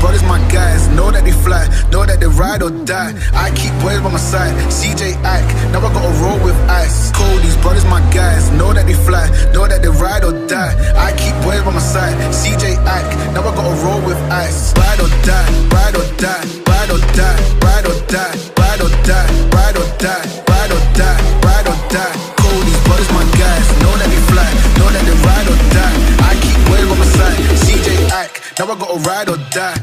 brothers my guys, know that they fly, know that they ride or die. I keep boys by my side, CJ Ike, now I gotta roll with ice. Cold, these brothers my guys, know that they fly, know that they ride or die. I keep boys by my side, CJ Ike, now I gotta roll with ice. Ride or die, ride or die, ride or die, ride or die, ride or die, ride or die, ride or die, ride or die. Cold, these brothers my guys, know that they fly, know that they ride or die. I keep boys by my side, CJ Ike, now I gotta ride or die.